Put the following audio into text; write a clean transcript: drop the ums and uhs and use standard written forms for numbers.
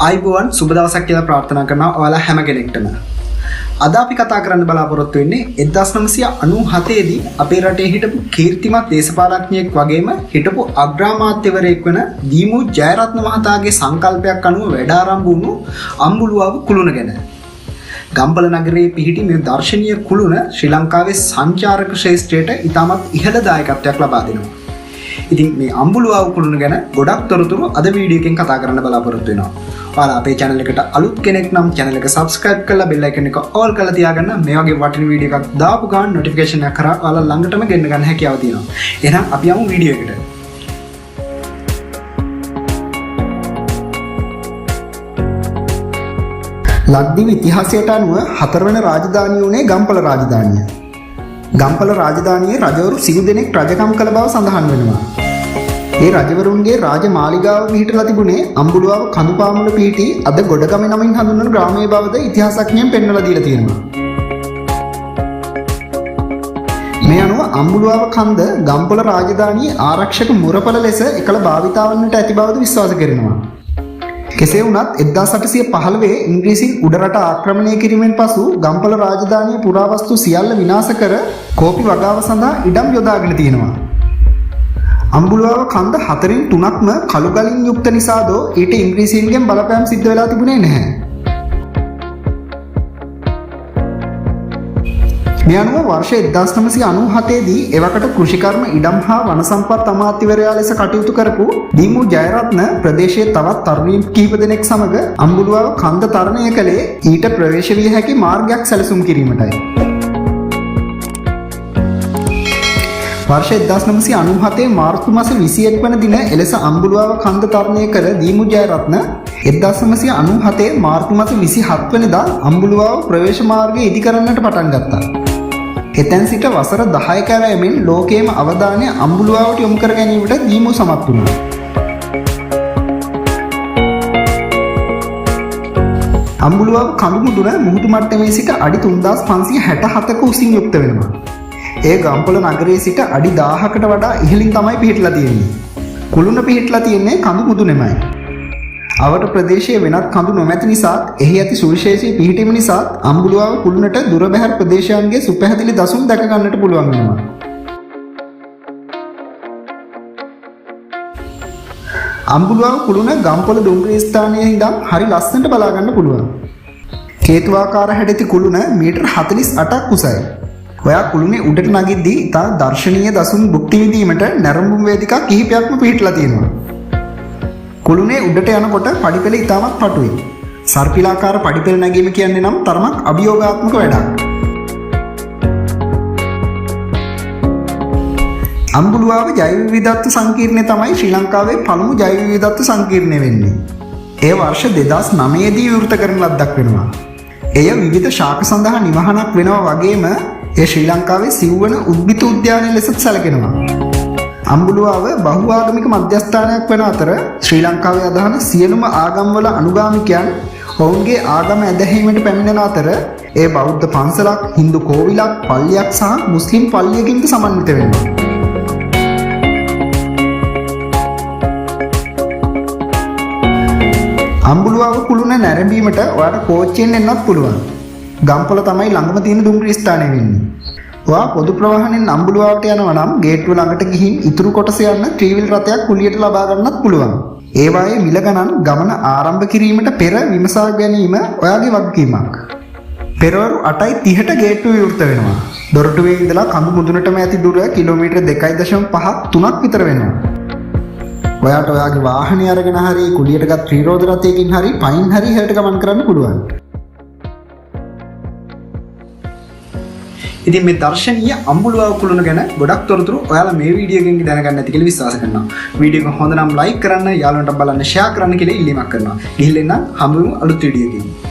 ආයිබෝවන් සුබ දවසක් කියලා ප්‍රාර්ථනා කරනවා ඔයාලා හැම කෙනෙක්ටම. අද අපි කතා කරන්න බලාපොරොත්තු වෙන්නේ 1997 දී අපේ රටේ හිටපු කීර්තිමත් දේශපාලඥයෙක් වගේම හිටපු අග්‍රාමාත්‍යවරයෙක් වන දීමු ජයරත්න මහතාගේ සංකල්පයක් අනුව වැඩ ආරම්භ වුණු අම්බුලුවාව කුළුණ ගැන. ගම්පල නගරයේ පිහිටි මේ දර්ශනීය කුළුණ ශ්‍රී ලංකාවේ සංචාරක ශ්‍රේෂ්ඨයට ඉතාමත් ඉහළ දායකත්වයක් ලබා දෙනවා. ඉතින් මේ අම්බුලුවාව කුළුණ ගැන ගොඩක් තොරතුරු අද වීඩියෝ එකෙන් කතා කරන්න බලාපොරොත්තු වෙනවා. ඔයාලා අපේ channel එකට අලුත් කෙනෙක් නම් channel එක subscribe කරලා bell icon එක all කරලා තියාගන්න. මේ වගේ වටින වීඩියෝ එකක් දාපු ගමන් notification එක කරා ඔයාලා ළඟටම ගෙන්න ගන්න හැකියාව තියෙනවා. එහෙනම් අපි යමු වීඩියෝ එකට. ලක්දිව ඉතිහාසයට අනුව හතරවන රාජධානිය උනේ ගම්පල රාජධානිය. ගම්පල රාජධානියේ රජවරු සිව් දෙනෙක් රජකම් කළ බව සඳහන් වෙනවා. ඒ රජවරුන්ගේ රාජ මාලිගාව පිහිටලා තිබුණේ අම්බුලුවාව කඳුපාමුල පිහිටි අද ගොඩගම නමින් හඳුන්වන ග්‍රාමයේ බවද ඉතිහාසඥයන් පෙන්වලා දීලා තියෙනවා. මේ අනුව අම්බුලුවාව කන්ද ගම්පල රාජධානියේ ආරක්ෂක මුරපල ලෙස එකල භාවිතා වන්නට ඇති බවද විශ්වාස කරනවා. කෙසේ වුණත් 1815 ඉංග්‍රීසින් උඩරට ආක්‍රමණය කිරීමෙන් පසු ගම්පල රාජධානියේ පුරාවස්තු සියල්ල විනාශ කර කෝපි වගාව සඳහා ඉඩම් යොදාගෙන තියෙනවා. අම්බුලුවාව කන්ද 4න් 3ක්ම කළු ගලින් යුක්ත නිසාදෝ ඊට ඉංග්‍රීසීන්ගෙන් බලපෑම් සිද්ධ වෙලා තිබුණේ නැහැ. මේ අනුව වර්ෂ 1997 දී එවකට කෘෂිකර්ම ඉඩම් හා වන සම්පත් අමාත්‍යවරයා ලෙස කටයුතු කරපු දීමු ජයරත්න ප්‍රදේශයේ තවත් තරුණීන් කිහිප දෙනෙක් සමග අම්බුලුවාව කන්ද තරණය කළේ ඊට ප්‍රවේශ විය හැකි මාර්ගයක් සැලසුම් කිරීමටයි. වර්ෂ 1997 මාර්තු මාස 21 වන දින එලෙස අම්බුලුවාව කන්ද තරණය කළ දීමු ජයරත්න 1997 මාර්තු මාස 27 වෙනිදා අම්බුලුවාව ප්‍රවේශ මාර්ගය ඉදි කරන්නට පටන් ගත්තා. එතැන් සිට වසර 10ක වැයමින් ලෝකයේම අවධානය අම්බුලුවාවට යොමු කර ගැනීමට දීමු සමත් වුණා. අම්බුලුවාව කඳු මුදුන මුහුදු මට්ටමේ සිට අඩි 3567ක උසින් යුක්ත වෙනවා. ඒ ගම්පොළ නගරයේ සිට අඩි 1000කට වඩා ඉහළින් තමයි පිහිටලා තියෙන්නේ. කුළුණ පිහිටලා තියෙන්නේ කඳු මුදුනේමයි. අවට ප්‍රදේශයේ වෙනත් කඳු නොමැති නිසාත් එහි ඇති සුවිශේෂී පිහිටීම නිසාත් අම්බුලුවාව කුළුණට දුර බැහැර ප්‍රදේශයන්ගේ සුපැහැදිලි දසුන් දැක ගන්නට පුළුවන් වෙනවා. අම්බුලුවාව කුළුණ ගම්පොළ දුම්රිය ස්ථානයේ ඉඳන් හරි ලස්සනට බලා ගන්න පුළුවන්. කේතුආකාර හැඩති කුළුණ මීටර් 48ක් උසයි. ඔයා කුළුණේ උඩට නගිද්දී ඉතා දර්ශනීය දසුන් භුක්ති විඳීමට නැරඹුම් වේදිකා කිහිපයක්ම පිහිටලා තියෙනවා. කුළුණේ උඩට යනකොට පඩිපෙළ ඉතාමත් පටුයි. සර්පිලාකාර පඩිපෙළ නැගීම කියන්නේ නම් තරමක් අභියෝගාත්මක වැඩක්. අම්බුලුවාව ජෛව විවිධත්ව සංකීර්ණය තමයි ශ්‍රී ලංකාවේ පළමු ජෛව විවිධත්ව සංකීර්ණය වෙන්නේ. ඒ වර්ෂ 2009 දී විවෘත කරන ලද්දක් වෙනවා. එය විවිධ ශාක සඳහා නිවහනක් වෙනවා වගේම ඒ ශ්‍රී ලංකාවේ සිව්වන උද්භිත උද්‍යානය ලෙසත් සැලකෙනවා. අම්බුලුවාව බහුආගමික මධ්‍යස්ථානයක් වන අතර ශ්‍රී ලංකාවේ අදහන සියලුම ආගම්වල අනුගාමිකයන් ඔවුන්ගේ ආගම ඇදහිීමට පැමිණෙන අතර ඒ බෞද්ධ පන්සලක්, හින්දු කෝවිලක්, පල්ලියක් සහ මුස්ලිම් පල්ලියකින්ද සමන්විත වෙනවා. අම්බුලුවාව කුළුණ නැරඹීමට ඔයාට කෝච්චියෙන් එන්නත් පුළුවන්. ගම්පොළ තමයි ළඟම තියෙන දුම්රිය ස්ථානය වෙන්නේ. ඔයා පොදු ප්‍රවාහනෙන් අම්බුලුවාවට යනවා නම් ගේට්ටුව ළඟට ගිහින් ඉතුරු කොටස යන්න ත්‍රිවිල් රථයක් කුලියට ලබා ගන්නත් පුළුවන්. ඒ වායේ මිල ගණන් ගමන ආරම්භ කිරීමට පෙර විමසා ගැනීම ඔයාගේ වගකීමක්. පෙරවරු 8:30ට ගේට්ටුව විවෘත වෙනවා. දොරටුවේ ඉඳලා කඳු මුදුනටම ඇති දුර කිලෝමීටර් 2.5 3ක් විතර වෙනවා. ඔයාට ඔයාගේ වාහනය අරගෙන හරි කුලියට ගත් ත්‍රිරෝද රථයකින් හරි පයින් හරි හැට ගමන් කරන්න පුළුවන්. ඉතින් මේ දර්ශනීය අම්බුලුවාව කුළුණ ගැන ගොඩක් තොරතුරු ඔයාලා මේ වීඩියෝ එකෙන් දැනගන්න ඇති කියලා විශ්වාස කරනවා. වීඩියෝ එක හොඳ නම් ලයික් කරන්න, යාළුවන්ට බලන්න ෂෙයා කරන්න කියලා ඉල්ලීමක් කරනවා. ගිහින් එන්න හම්බෙමු අලුත් වීඩියෝ එකකින්.